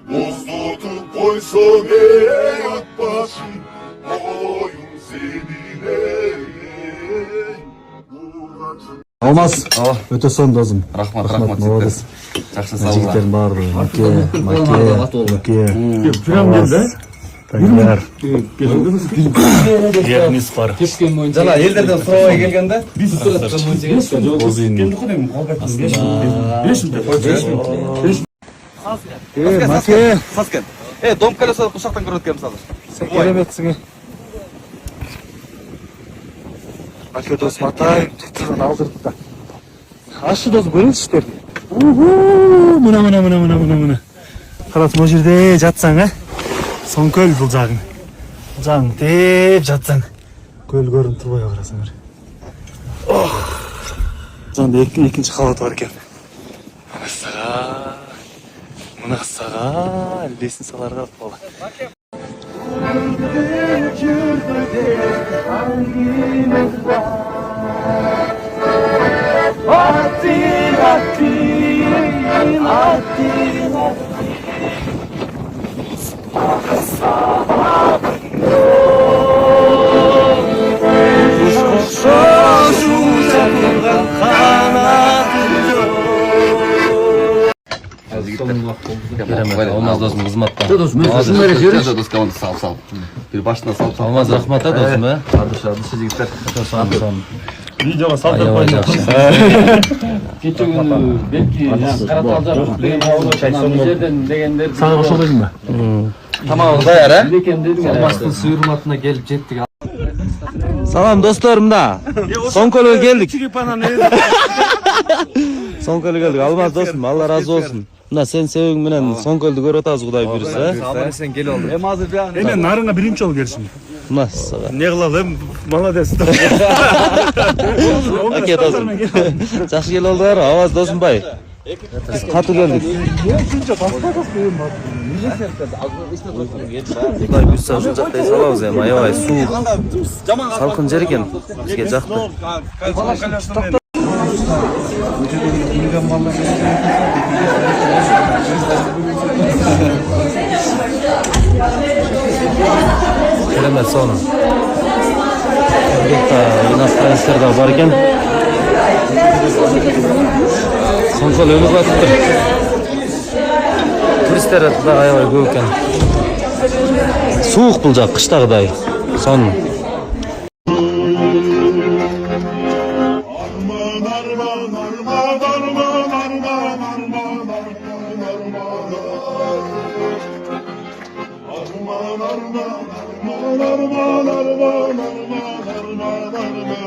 Boz tutup koysan ey akbaşım, oyun seninle buğracım. Алмаз, өте сон досым. Рахмат, молодец. Жақсы сау бол. Жігіттердің барлығы, Маке. Прям келді. Таңдар. Ернис бар. Жана елдерден сурабай келгенде Маке. саскен. Дом колесо кушактан көрөт экен мисалы. Кереметсің. Маке дос матайын, тұтығын алдырды да. Ашы дос көріңізшілер. Мына. Қарат, бұл жерде жатсаң, сон көл бұл жағың. Бұл жағың деп жатсаң. Көл көрін тұрбай қарасаңыр. Жаңда екінші қалаты бар екен. Мына қысаға лесін саларға болды. Алмаз досым қызматта. Сал. Bir başına sal. Алмаз рахмат досым, Адышы жігіттер. Видеоға салдырып қойды. Кече күнү белки Караталжар деген ауылдан жерден дегендер Саған қошыл дейін ба? Тамағыңыз даяр, ә? Лекен дедиң Алмаздын суйурматына келип жеттик. Салам достор, мына Соңкөлгө келдик. Соңкөлгө келдик. Алмаз досым, Алла разы болсун. Мына сен себең менен Соңкөлдү көрүп атабыз, Кудай буйруса. Аман сен келип алдың. Мен нарыңа биринчи жолу келишим. Мына сага. Не кылалы, молодец. Аке досым. Жакшы келип алдыңар, Аваз Досумбай. Биз катуу келдик. Кудай буйруса ушул жактай салабыз эми, аябай суук. Салкын жер экен. Бизге жакты. Керемет соны. Біргетті иностранецтер да бар екен. Соңқол өліп атып тұр. Туристер да аябай көп екен. Суық бұл жақ, қыштағыдай. Сон. Arman